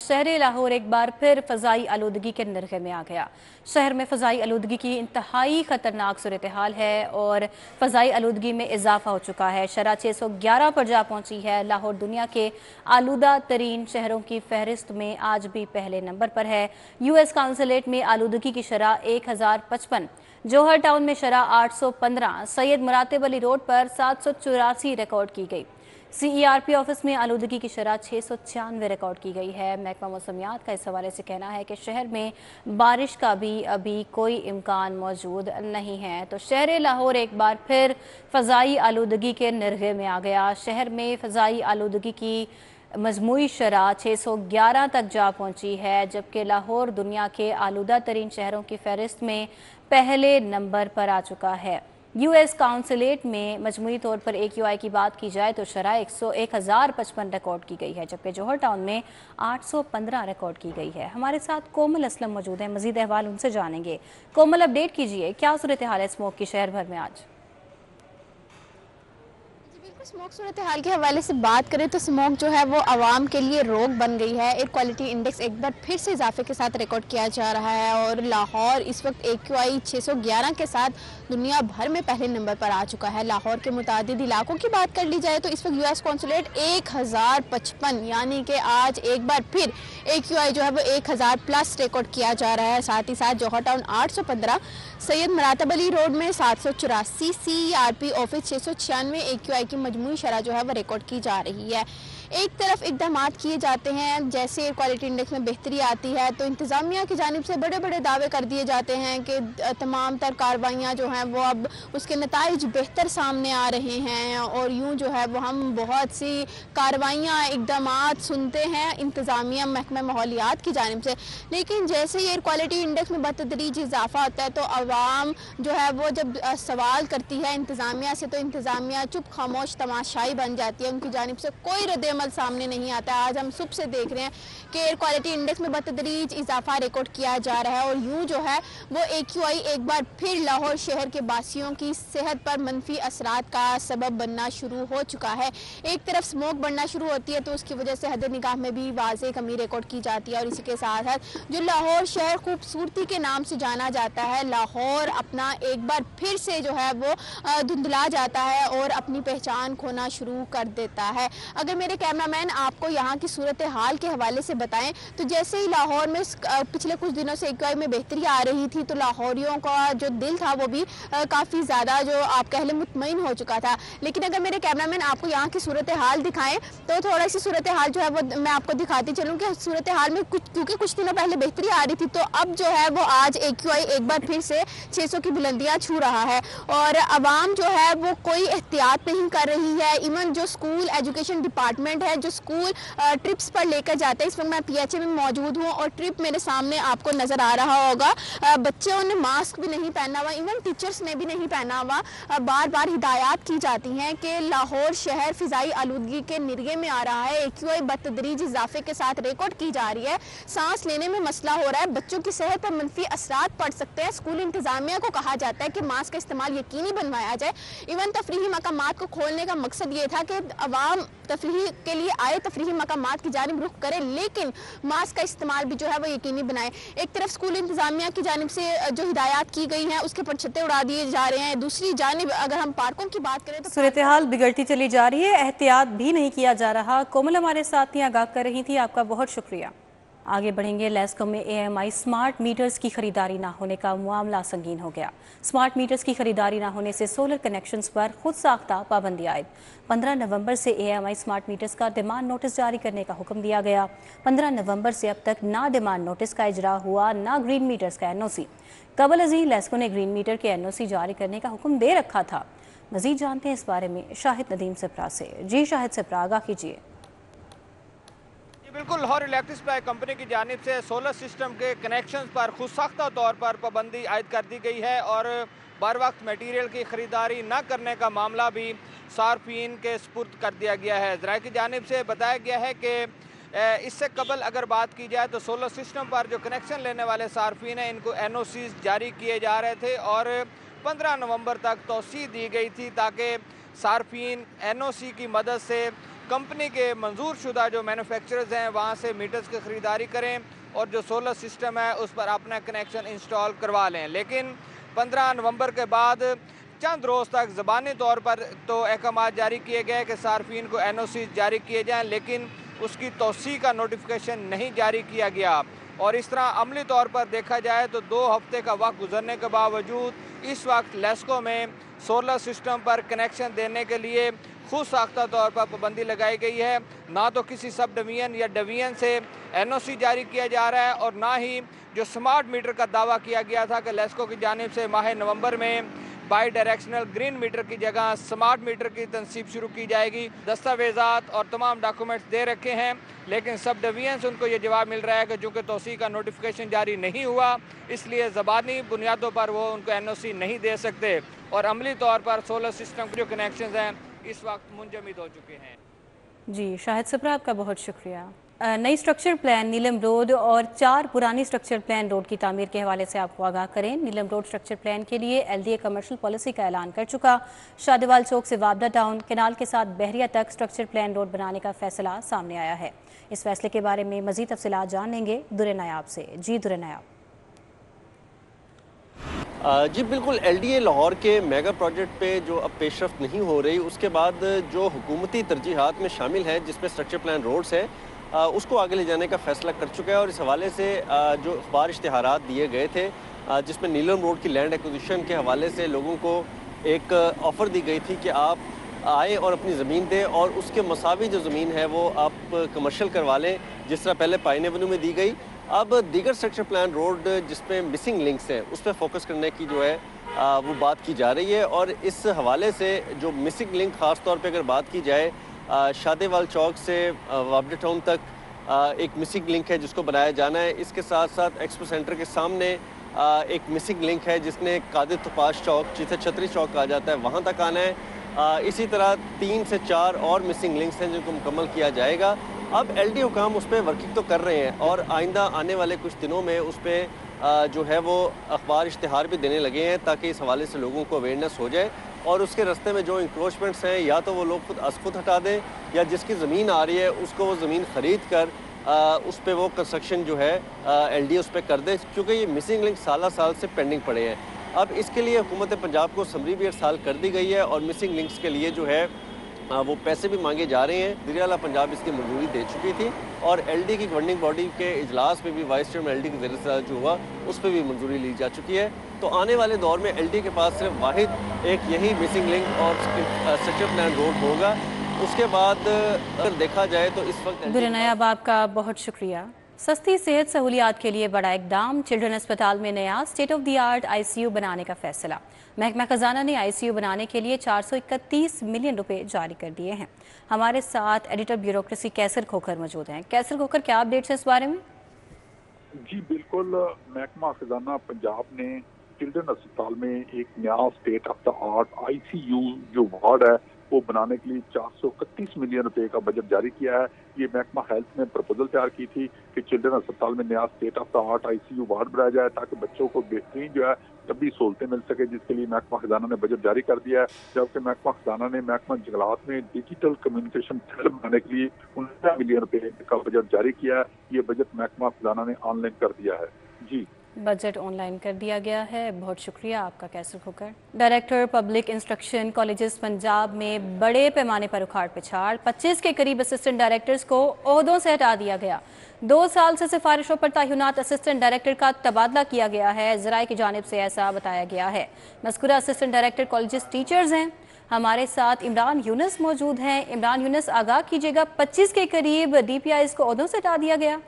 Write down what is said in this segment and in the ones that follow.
शहर लाहौर एक बार फिर फ़ज़ाई आलूदगी के नरखे में आ गया। शहर में फ़ज़ाई आलूदगी की इंतहाई ख़तरनाक सूरत हाल है और फ़ज़ाई आलूदगी में इजाफा हो चुका है। शरह 611 पर जा पहुंची है। लाहौर दुनिया के आलूदा तरीन शहरों की फहरिस्त में आज भी पहले नंबर पर है। US काउंसलेट में आलूदगी की शरह 1055, जौहर टाउन में शरह 815, सैयद मुरातिब अली रोड पर 784 रिकॉर्ड की गई। CERP ऑफिस में आलूदगी की शरह 696 रिकॉर्ड की गई है। महकमा मौसमियात का इस हवाले से कहना है कि शहर में बारिश का भी अभी कोई इम्कान मौजूद नहीं है। तो शहर लाहौर एक बार फिर फ़ज़ाई आलूदगी के नरगे में आ गया। शहर में फ़ज़ाई आलूदगी की मजमूई शरह 611 तक जा पहुंची है, जबकि लाहौर दुनिया के आलूदा तरीन शहरों की फहरिस्त में पहले नंबर पर आ चुका है। US काउंसलेट में मजमूई तौर पर AQI की बात की जाए तो शरह 1055 रिकॉर्ड की गई है, जबकि जौहर टाउन में 815 रिकॉर्ड की गई है। हमारे साथ कोमल असलम मौजूद है, मजीद अहवाल उनसे जानेंगे। कोमल, अपडेट कीजिए, क्या सूरत हाल है स्मोक की शहर भर में आज? स्मोक सूरत हाल के हवाले से बात करें तो स्मोक जो है वो आवाम के लिए रोग बन गई है। एयर क्वालिटी इंडेक्स एक बार फिर से इजाफे के साथ रिकॉर्ड किया जा रहा है और लाहौर इस वक्त AQI 611 के साथ दुनिया भर में पहले नंबर पर आ चुका है। लाहौर के मुतादिद इलाकों की बात कर ली जाए तो इस वक्त US कौंसलेट 1055 यानी कि आज एक बार फिर AQI जो है वो 1000 प्लस रिकॉर्ड किया जा रहा है। साथ ही साथ जौहर टाउन 815, सैयद मुरातिब अली रोड में 784, CERP ऑफिस 696 AQI की मजमूई शरह जो है वो रिकॉर्ड की जा रही है। एक तरफ इकदाम किए जाते हैं, जैसे एयर क्वालिटी इंडेक्स में बेहतरी आती है तो इंतज़ामिया की जानिब से बड़े बड़े दावे कर दिए जाते हैं कि तमाम तर कार्रवाइयाँ जो हैं वो अब उसके नताइज बेहतर सामने आ रहे हैं और यूँ जो है वो हम बहुत सी कार्रवाइयाँ इकदाम सुनते हैं इंतज़ामिया महकमा माहौलियात की जानिब से। लेकिन जैसे ही एयर क्वालिटी इंडेक्स में बतदरीज इजाफा होता है तो आवाम जो है वो जब सवाल करती है इंतज़ामिया से तो इंतज़ामिया चुप खामोश तमाशाई बन जाती है, उनकी जानिब से कोई रद्द अमल सामने नहीं आता। आज हम सुबह से देख रहे हैं कि एयर क्वालिटी इंडेक्स में बतदरीज इजाफा रिकॉर्ड किया जा रहा है और यूँ जो है वो AQI एक बार फिर लाहौर शहर के बासियों की सेहत पर मनफी असरात का सबब बनना शुरू हो चुका है। एक तरफ स्मोक बढ़ना शुरू होती है तो उसकी वजह से हद निगाह में भी वाज़ेह कमी रिकॉर्ड की जाती है और इसी के साथ साथ जो लाहौर शहर खूबसूरती के नाम से जाना जाता है, लाहौर अपना एक बार फिर से जो है वो धुंधला जाता है और अपनी पहचान खोना शुरू कर देता है। अगर मेरे कैमरामैन आपको यहाँ की सूरत हाल के हवाले से बताएं तो जैसे ही लाहौर में पिछले कुछ दिनों से AQI में बेहतरी आ रही थी तो लाहौरियों का जो दिल था वो भी काफ़ी ज़्यादा जो आप कह लें मुतमईन हो चुका था। लेकिन अगर मेरे कैमरामैन आपको यहाँ की सूरत हाल दिखाएं तो थोड़ा सी सूरत हाल जो है वो मैं आपको दिखाती चलूँ कि सूरत हाल में क्योंकि कुछ दिनों पहले बेहतरी आ रही थी तो अब जो है वो आज AQI एक बार फिर से 600 की बुलंदियाँ छू रहा है और आवाम जो है वो कोई एहतियात नहीं कर रही है। इवन जो स्कूल एजुकेशन डिपार्टमेंट है जो स्कूल ट्रिप्स पर लेकर जाते हैं, इस वक्त मैं PHA में मौजूद हूँ और ट्रिप मेरे सामने आपको नज़र आ रहा होगा। बच्चों ने मास्क भी नहीं पहना हुआ, इवन टीचर्स ने भी नहीं पहना हुआ। बार बार हिदायत की जाती हैं कि लाहौर शहर फ़िज़ाई आलूदगी के निर्गे में आ रहा है। AQI बतदरीज इजाफे के साथ रिकॉर्ड की जा रही है, सांस लेने में मसला हो रहा है, बच्चों की सेहत पर मनफी असरात पड़ सकते हैं। स्कूल इंतज़ामिया को कहा जाता है कि मास्क का इस्तेमाल यकीनी बनवाया जाए। इवन तफरीही मकामात को खोलने का मकसद ये था कि अवाम तफरीही के लिए आए, तफरीही मकामात की जानिब रुख करें, लेकिन मास्क का इस्तेमाल भी जो है वो यकीनी बनाए। एक तरफ स्कूल इंतज़ामिया की जानिब से जो हिदायत की गई हैं उसके पर छत्ते उड़ा दिए जा रहे हैं, दूसरी जानिब अगर हम पार्कों की बात करें तो सूरत हाल बिगड़ती चली जा रही है, एहतियात भी नहीं किया जा रहा। कोमल हमारे साथ ही आगाह कर रही थी, आपका बहुत शुक्रिया। आगे बढ़ेंगे। लेस्को में AMI स्मार्ट मीटर्स की खरीदारी ना होने का मामला संगीन हो गया। स्मार्ट मीटर्स की खरीदारी ना होने से सोलर कनेक्शंस पर खुद साख्ता पाबंदी आयद। 15 नवंबर से AMI स्मार्ट मीटर्स का डिमांड नोटिस जारी करने का हुक्म दिया गया। 15 नवंबर से अब तक ना डिमांड नोटिस का इजरा हुआ, ना ग्रीन मीटर्स का NOC। कबल अजी लेस्को ने ग्रीन मीटर के NOC जारी करने का हुक्म दे रखा था। मजीद जानते हैं इस बारे में शाहिद नदीम सिप्रा से। जी शाहिद सिप्रा, आगाह कीजिए। बिल्कुल, लाहौर इलेक्ट्रिक सप्लाई कंपनी की जानिब से सोलर सिस्टम के कनेक्शन पर खुद साख्ता तौर पर पाबंदी आयद कर दी गई है और बर वक्त मटीरियल की ख़रीदारी न करने का मामला भी सार्फिन के सपुर्द कर दिया गया है। ज़राए की जानिब से बताया गया है कि इससे कबल अगर बात की जाए तो सोलर सिस्टम पर जो कनेक्शन लेने वाले सार्फिन हैं इनको NOCs जारी किए जा रहे थे और 15 नवंबर तक तौसीह दी गई थी ताकि सार्फिन NOC की मदद से कंपनी के मंजूर शुदा जो मैन्युफैक्चरर्स हैं वहाँ से मीटर्स की ख़रीदारी करें और जो सोलर सिस्टम है उस पर अपना कनेक्शन इंस्टॉल करवा लें। लेकिन 15 नवंबर के बाद चंद रोज़ तक ज़बानी तौर पर तो अहकाम जारी किए गए कि सार्फिन को NOC जारी किए जाएँ, लेकिन उसकी तौसी का नोटिफिकेशन नहीं जारी किया गया। और इस तरह अमली तौर पर देखा जाए तो 2 हफ्ते का वक्त गुजरने के बावजूद इस वक्त लेस्को में सोलर सिस्टम पर कनेक्शन देने के लिए खुद साख्ता तौर पर पाबंदी लगाई गई है। ना तो किसी सब डिवीजन या डिवीजन से NOC जारी किया जा रहा है और ना ही जो स्मार्ट मीटर का दावा किया गया था कि लेस्को की जानिब से माह नवंबर में बाई डायरेक्शनल ग्रीन मीटर की जगह स्मार्ट मीटर की तनसीब शुरू की जाएगी। दस्तावेज़ात और तमाम डॉक्यूमेंट्स दे रखे हैं, लेकिन सब डिवीजन से उनको ये जवाब मिल रहा है कि चूँकि तोसी का नोटिफिकेशन जारी नहीं हुआ, इसलिए ज़बानी बुनियादों पर वो उनको NOC नहीं दे सकते और अमली तौर पर सोलर सिस्टम के जो कनेक्शन हैं इस वक्त मुंजमद हो चुके हैं। जी शाहिद सप्रा, आपका बहुत शुक्रिया। नई स्ट्रक्चर प्लान नीलम रोड और 4 पुरानी स्ट्रक्चर प्लान रोड की तामीर के हवाले से आपको आगाह करें। नीलम रोड स्ट्रक्चर प्लान के लिए LDA कमर्शियल पॉलिसी का ऐलान कर चुका। शादीवाल चौक से वाबदा टाउन केनाल के साथ बहरिया तक स्ट्रक्चर प्लान रोड बनाने का फैसला सामने आया है। इस फैसले के बारे में मजीद तफसीलात जान लेंगे दुरे नायाब से। जी दुरे नायाब। जी बिल्कुल, LDA लाहौर के मेगा प्रोजेक्ट पे जो अब पेशरफ्त नहीं हो रही, उसके बाद जो हुकूमती तरजीहात में शामिल है जिसमें स्ट्रक्चर प्लान रोड्स है, उसको आगे ले जाने का फैसला कर चुका है। और इस हवाले से जो अखबार इश्तिहारात दिए गए थे जिसमें नीलम रोड की लैंड एक्विजिशन के हवाले से लोगों को एक ऑफ़र दी गई थी कि आप आए और अपनी ज़मीन दें और उसके मसावी जो ज़मीन है वो आप कमर्शियल करवा लें, जिस तरह पहले पाइन एवेन्यू में दी गई। अब दीगर स्ट्रक्चर प्लान रोड जिसमें मिसिंग लिंक्स हैं उस पर फोकस करने की जो है वो बात की जा रही है। और इस हवाले से जो मिसिंग लिंक ख़ास तौर पे अगर बात की जाए, शादेवाल चौक से वाबडा टाउन तक एक मिसिंग लिंक है जिसको बनाया जाना है। इसके साथ साथ एक्सपो सेंटर के सामने एक मिसिंग लिंक है जिसने कादिर तपाश चौक, जिसे छतरी चौक कहा जाता है, वहाँ तक आना है। इसी तरह 3 से 4 और मिसिंग लिंक्स हैं जिनको मुकम्मल किया जाएगा। अब LDA हुकाम उस पर वर्किंग तो कर रहे हैं और आइंदा आने वाले कुछ दिनों में उस पर जो है वो अखबार इश्तिहार भी देने लगे हैं ताकि इस हवाले से लोगों को अवेयरनेस हो जाए और उसके रास्ते में जो इंक्रोचमेंट्स हैं या तो वो लोग खुद हटा दें या जिसकी ज़मीन आ रही है उसको वो ज़मीन ख़रीद कर उस पर वो कंस्ट्रक्शन जो है LDA उस पर कर दे, क्योंकि ये मिसिंग लिंक साल से पेंडिंग पड़े हैं। अब इसके लिए हुकूमत पंजाब को समरी भी अरसाल कर दी गई है और मिसिंग लिंक्स के लिए जो है वो पैसे भी मांगे जा रहे हैं। वज़ीर आला पंजाब इसकी मंजूरी दे चुकी थी और LDA की गवर्निंग बॉडी के इजलास में भी वाइस चेयरमैन LDA के ज़रिए जो हुआ उस पर भी मंजूरी ली जा चुकी है। तो आने वाले दौर में LDA के पास सिर्फ वाहिद एक यही मिसिंग लिंक और स्ट्रक्चर प्लान रोड होगा। उसके बाद अगर देखा जाए तो इस वक्त दुरे नायाब, आपका बहुत शुक्रिया। सस्ती सेहत सहूलियात के लिए बड़ा इकदाम, चिल्ड्रन अस्पताल में नया state of the art ICU बनाने का फैसला। महकमा खजाना ने ICU बनाने के लिए 431 मिलियन रुपए जारी कर दिए हैं। हमारे साथ एडिटर ब्यूरोक्रेसी कैसर खोखर मौजूद हैं। कैसर खोखर, क्या अपडेट्स है इस बारे में? जी बिल्कुल, महकमा खजाना पंजाब ने चिल्ड्रन अस्पताल में एक नया state of the art ICU जो वार्ड है वो बनाने के लिए 431 मिलियन रुपए का बजट जारी किया है। ये महकमा हेल्थ ने प्रपोजल तैयार की थी कि चिल्ड्रन अस्पताल में नया state of the art ICU ward बनाया जाए ताकि बच्चों को बेहतरीन जो है तभी सहूलतें मिल सके, जिसके लिए महकमा खजाना ने बजट जारी कर दिया है। जबकि महकमा खजाना ने महकमा जंगलात में डिजिटल कम्युनिकेशन थ्रेड बनाने के लिए 19 मिलियन रुपए का बजट जारी किया है। ये बजट महकमा खजाना ने ऑनलाइन कर दिया है। जी, बजट ऑनलाइन कर दिया गया है। बहुत शुक्रिया आपका Kaiser Khokhar. Director public instruction colleges Punjab में बड़े पैमाने पर उखाड़ पिछाड़, 25 के करीब असिस्टेंट डायरेक्टर्स को ओहदों से हटा दिया गया। 2 साल से सिफारिशों पर तैनात असिस्टेंट डायरेक्टर का तबादला किया गया है। ज़राए की जानिब से ऐसा बताया गया है। मज़कूरा असिस्टेंट डायरेक्टर कॉलेजेस टीचर्स हैं। हमारे साथ इमरान यूनुस मौजूद हैं। इमरान यूनुस, आगाह कीजिएगा, 25 के करीब DPIs को ओहदों से हटा दिया गया।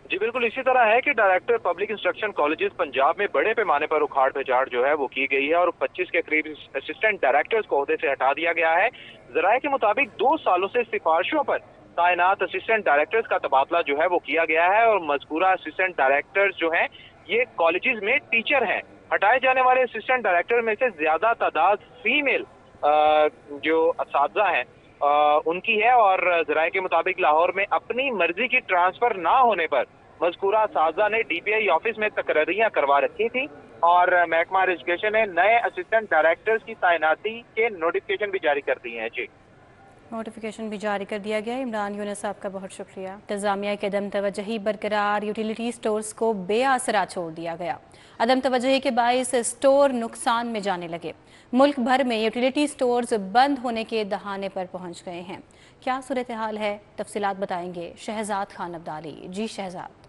जी बिल्कुल इसी तरह है कि director public instruction colleges Punjab में बड़े पैमाने पर उखाड़ पिछाड़ जो है वो की गई है और 25 के करीब असिस्टेंट डायरेक्टर्स को ओहदे से हटा दिया गया है। ज़राए के मुताबिक 2 सालों से सिफारिशों पर तैनात असिस्टेंट डायरेक्टर्स का तबादला जो है वो किया गया है और मज़कूरा असिस्टेंट डायरेक्टर्स जो हैं ये कॉलेजेस में टीचर हैं। हटाए जाने वाले असिस्टेंट डायरेक्टर में से ज्यादा तादाद फीमेल जो असातिज़ा हैं उनकी है और ज़राए के मुताबिक लाहौर में अपनी मर्जी की ट्रांसफर ना होने पर मज़कूरा असातिज़ा ने DPI ऑफिस में तकरीरियां करवा रखी थी और महकमा एजुकेशन ने नए असिस्टेंट डायरेक्टर्स की तैनाती के नोटिफिकेशन भी जारी कर दिए हैं। जी नोटिफिकेशन भी जारी कर दिया गया। इमरान यूनुस साहब का बहुत शुक्रिया। इंतजामिया की अदम तवज्जही बरकरार, यूटिलिटी स्टोर्स को बेआसरा छोड़ दिया गया। अदम तवज्जही के बाइस स्टोर नुकसान में जाने लगे। मुल्क भर में यूटिलिटी स्टोर्स बंद होने के दहाने पर पहुंच गए हैं। क्या सूरत हाल है, तफसीलात बताएंगे शहजाद खान अब्दाली। जी शहजाद।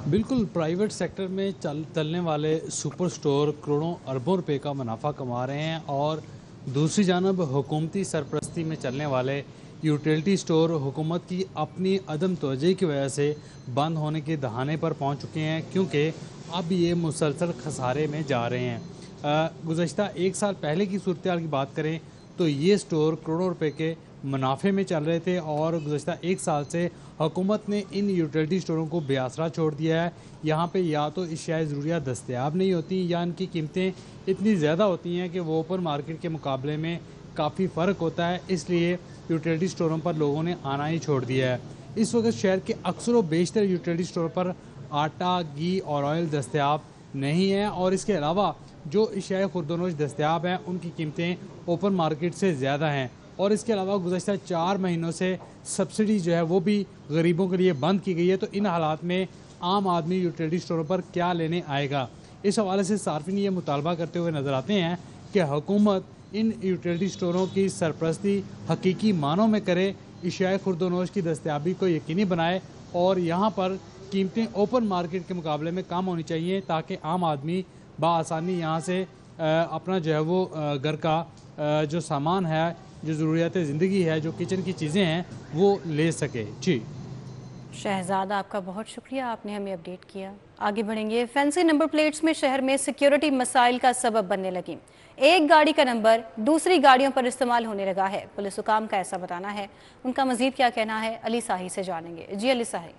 बिल्कुल, प्राइवेट सेक्टर में चलने वाले सुपर स्टोर करोड़ों अरबों रुपए का मुनाफा कमा रहे हैं और दूसरी जानब हुकूमती सरपरस्ती में चलने वाले यूटिलिटी स्टोर हुकूमत की अपनी अदम तवज्जही की वजह से बंद होने के दहाने पर पहुंच चुके हैं, क्योंकि अब ये मुसलसल खसारे में जा रहे हैं। गुज़श्ता एक साल पहले की सूरत हाल की बात करें तो ये स्टोर करोड़ों रुपए के मुनाफे में चल रहे थे और गुज़श्ता एक साल से हुकूमत ने इन यूटिलिटी स्टोरों को बेआसरा छोड़ दिया है। यहाँ पे या तो अशियाए ज़रूरियात दस्तयाब नहीं होती या इनकी कीमतें इतनी ज़्यादा होती हैं कि वो ओपन मार्केट के मुकाबले में काफ़ी फ़र्क होता है, इसलिए यूटिलिटी स्टोरों पर लोगों ने आना ही छोड़ दिया है। इस वक्त शहर के अक्सर व बेशतर यूटिलिटी स्टोरों पर आटा, घी और ऑयल दस्तयाब नहीं है और इसके अलावा जो अशियाए खुर्दोनोश दस्तयाब हैं उनकी कीमतें ओपन मार्केट से ज़्यादा हैं और इसके अलावा गुज़श्ता 4 महीनों से सब्सिडी जो है वो भी गरीबों के लिए बंद की गई है। तो इन हालात में आम आदमी यूटिलिटी स्टोरों पर क्या लेने आएगा? इस हवाले से सार्फिन ये मुतालबा करते हुए नज़र आते हैं कि हुकूमत इन यूटिलिटी स्टोरों की सरपरस्ती हकीकी मानों में करे, अशियाए खुर्दोनोश की दस्तयाबी को यकीनी बनाए और यहाँ पर कीमतें ओपन मार्केट के मुकाबले में कम होनी चाहिए ताकि आम आदमी बआसानी यहाँ से अपना जो है वो घर का जो सामान है, जो ज़रूरियात ज़िंदगी है, जो किचन की चीज़ें हैं वो ले सके। जी शहजाद, आपका बहुत शुक्रिया, आपने हमें अपडेट किया। आगे बढ़ेंगे। फैंसी नंबर प्लेट्स में शहर में सिक्योरिटी मसाइल का सबब बनने लगी। एक गाड़ी का नंबर दूसरी गाड़ियों पर इस्तेमाल होने लगा है। पुलिस हुकाम का ऐसा बताना है। उनका मजीद क्या कहना है, अली साही से जानेंगे। जी अली साही।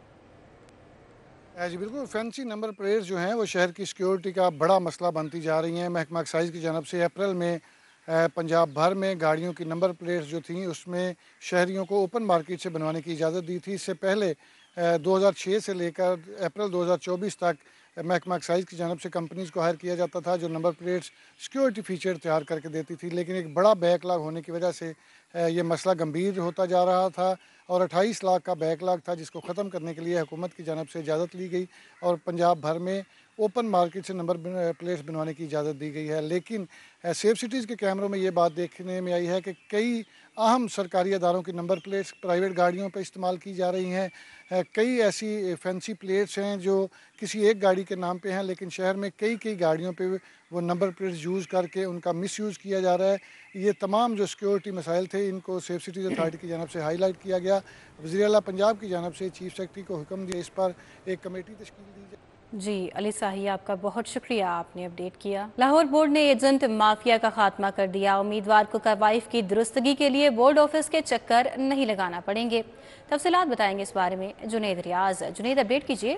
जी बिल्कुल, फैंसी नंबर प्लेट्स जो हैं वो शहर की सिक्योरिटी का बड़ा मसला बनती जा रही हैं। महकमा एक्साइज की जानब से अप्रैल में पंजाब भर में गाड़ियों की नंबर प्लेट्स जो थी उसमें शहरियों को ओपन मार्केट से बनवाने की इजाज़त दी थी। इससे पहले 2006 से लेकर अप्रैल 2024 तक महकमा एक्साइज की जानब से कंपनीज़ को हायर किया जाता था जो नंबर प्लेट्स सिक्योरिटी फ़ीचर तैयार करके देती थी, लेकिन एक बड़ा बैकलॉग होने की वजह से ये मसला गंभीर होता जा रहा था और 28 लाख का बैकलॉग था जिसको ख़त्म करने के लिए हुकूमत की जानब से इजाज़त ली गई और पंजाब भर में ओपन मार्केट से नंबर प्लेट्स बनवाने की इजाज़त दी गई है। लेकिन सेफ सिटीज़ के कैमरों में ये बात देखने में आई है कि कई अहम सरकारी अदारों की नंबर प्लेट्स प्राइवेट गाड़ियों पर इस्तेमाल की जा रही हैं। कई ऐसी फैंसी प्लेट्स हैं जो किसी एक गाड़ी के नाम पे हैं, लेकिन शहर में कई गाड़ियों पे वो नंबर प्लेट्स यूज़ करके उनका मिसयूज़ किया जा रहा है। ये तमाम जो सिक्योरिटी मसाइल थे इनको सेफ सिटीज़ अथॉरिटी की जानब से हाईलाइट किया गया। वज़ीर आला पंजाब की जानब से चीफ सेक्रेटरी को हुक्म दिया इस पर एक कमेटी तश्कील दी जाए। जी अली साही, आपका बहुत शुक्रिया, आपने अपडेट किया। लाहौर बोर्ड ने एजेंट माफिया का खात्मा कर दिया। उम्मीदवार को कवाइफ की दुरुस्तगी के लिए बोर्ड ऑफिस के चक्कर नहीं लगाना पड़ेंगे। तफसीलात बताएंगे इस बारे में जुनैद रियाज। जुनैद, अपडेट कीजिए।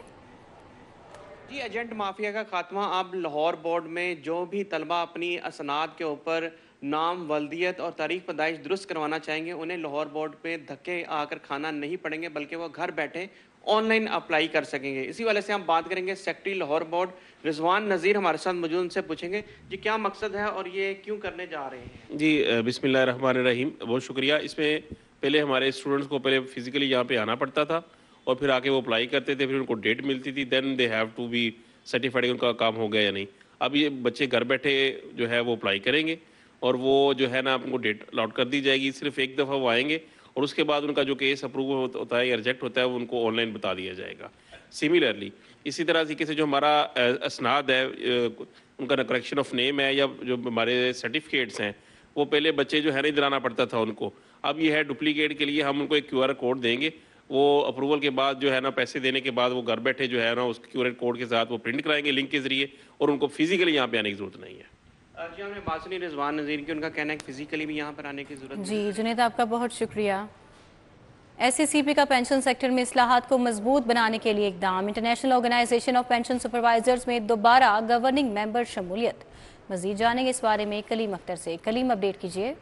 जी, एजेंट माफिया का खात्मा अब लाहौर बोर्ड में जो भी तलबा अपनी असनाद के ऊपर नाम, वल्दियत और तारीख पैदाइश दुरुस्त करवाना चाहेंगे उन्हें लाहौर बोर्ड पे धक्के आकर खाना नहीं पड़ेंगे, बल्कि वो घर बैठे ऑनलाइन अप्लाई कर सकेंगे। इसी वाले से हम बात करेंगे सेक्रेटरी लाहौर बोर्ड रिजवान नज़ीर हमारे साथ मौजूद, उनसे पूछेंगे जी क्या मकसद है और ये क्यों करने जा रहे हैं। जी बिस्मिल्लाहिर्रहमानिर्रहीम, बहुत शुक्रिया। इसमें पहले हमारे स्टूडेंट्स को पहले फिजिकली यहाँ पे आना पड़ता था और फिर आके वो अप्लाई करते थे, फिर उनको डेट मिलती थी, then they have to be certified उनका काम हो गया या नहीं। अब ये बच्चे घर बैठे जो है वो अप्लाई करेंगे और वो जो है ना उनको डेट अलॉट कर दी जाएगी। सिर्फ एक दफ़ा वो आएंगे और उसके बाद उनका जो केस अप्रूव होता है या रिजेक्ट होता है वो उनको ऑनलाइन बता दिया जाएगा। सिमिलरली इसी तरह तरीके से जो हमारा असनाद है, उनका करेक्शन ऑफ नेम है या जो हमारे सर्टिफिकेट्स हैं वो पहले बच्चे जो है नहीं दिलाना पड़ता था उनको, अब ये है डुप्लीकेट के लिए हम उनको एक QR कोड देंगे। वो अप्रूवल के बाद जो है ना पैसे देने के बाद वो घर बैठे जो है ना उस QR कोड के साथ वो प्रिंट कराएंगे लिंक के ज़रिए और उनको फिजिकली यहाँ पे आने की ज़रूरत नहीं है। जी, हमने बात सुनी रिजवान नज़ीर की, उनका कहना है कि फिजिकली भी यहाँ पर आने की ज़रूरत जी जुनैद, आपका बहुत शुक्रिया। SACP का पेंशन सेक्टर में इस्लाहात को मजबूत बनाने के लिए इकदाम। International organisation of pension supervisors में दोबारा गवर्निंग मेंबर शमूलियत। मजीद जानेंगे इस बारे में कलीम अख्तर से। कलीम, अपडेट कीजिए।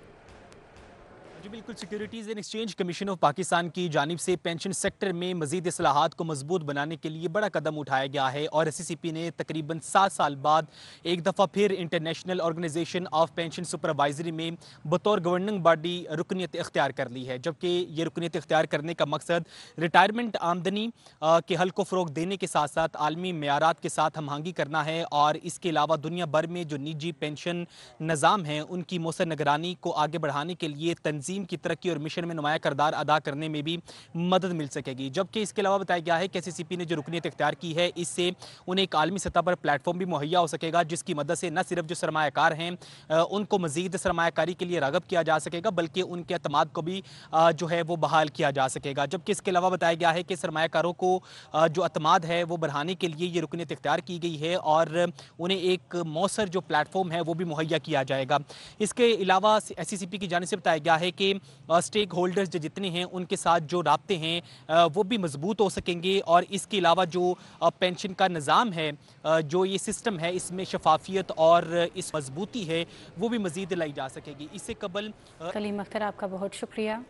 जी बिल्कुल, securities and exchange commission of Pakistan की जानिब से पेंशन सेक्टर में मजीद इस्लाहात को मजबूत बनाने के लिए बड़ा कदम उठाया गया है और SCCP ने तकरीबन 7 साल बाद एक दफ़ा फिर international organisation of pension supervisory में बतौर गवर्निंग बॉडी रुकनीत इख्तियार कर ली है। जबकि ये रुकनीत इख्तियार करने का मकसद रिटायरमेंट आमदनी के हल को फ़रोग देने के साथ साथ आलमी मेयारात के साथ हमआहंगी करना है और इसके अलावा दुनिया भर में जो निजी पेंशन निज़ाम हैं उनकी मौसर निगरानी को आगे बढ़ाने के लिए तंजीम की तरक्की और मिशन में नुमाया किरदार अदा करने में भी मदद मिल सकेगी। जबकि इसके अलावा बताया गया है कि SCCP ने जो रुकनीत इख्तियार की है इससे उन्हें एक आलमी सतह पर प्लेटफॉर्म भी मुहैया हो सकेगा जिसकी मदद से न सिर्फ जो सरमायाकार हैं उनको मजीद सरमायाकारी के लिए राग़ब किया जा सकेगा बल्कि उनके अतमाद को भी जो है वो बहाल किया जा सकेगा। जबकि इसके अलावा बताया गया है कि सरमायाकारों को जो अतमाद है वो बढ़ाने के लिए ये रुकनीत इख्तियार की गई है और उन्हें एक मौसर जो प्लेटफॉर्म है वो भी मुहैया किया जाएगा। इसके अलावा SCCP की जानिब से बताया गया है कि स्टेक होल्डर्स जितने हैं उनके साथ जो राब्ते हैं वो भी मजबूत हो सकेंगे और इसके अलावा जो पेंशन का निज़ाम है जो ये सिस्टम है इसमें शफाफियत और इस मजबूती है वो भी मज़ीद लाई जा सकेगी। इससे कबल कलीम अख्तर, आपका बहुत शुक्रिया।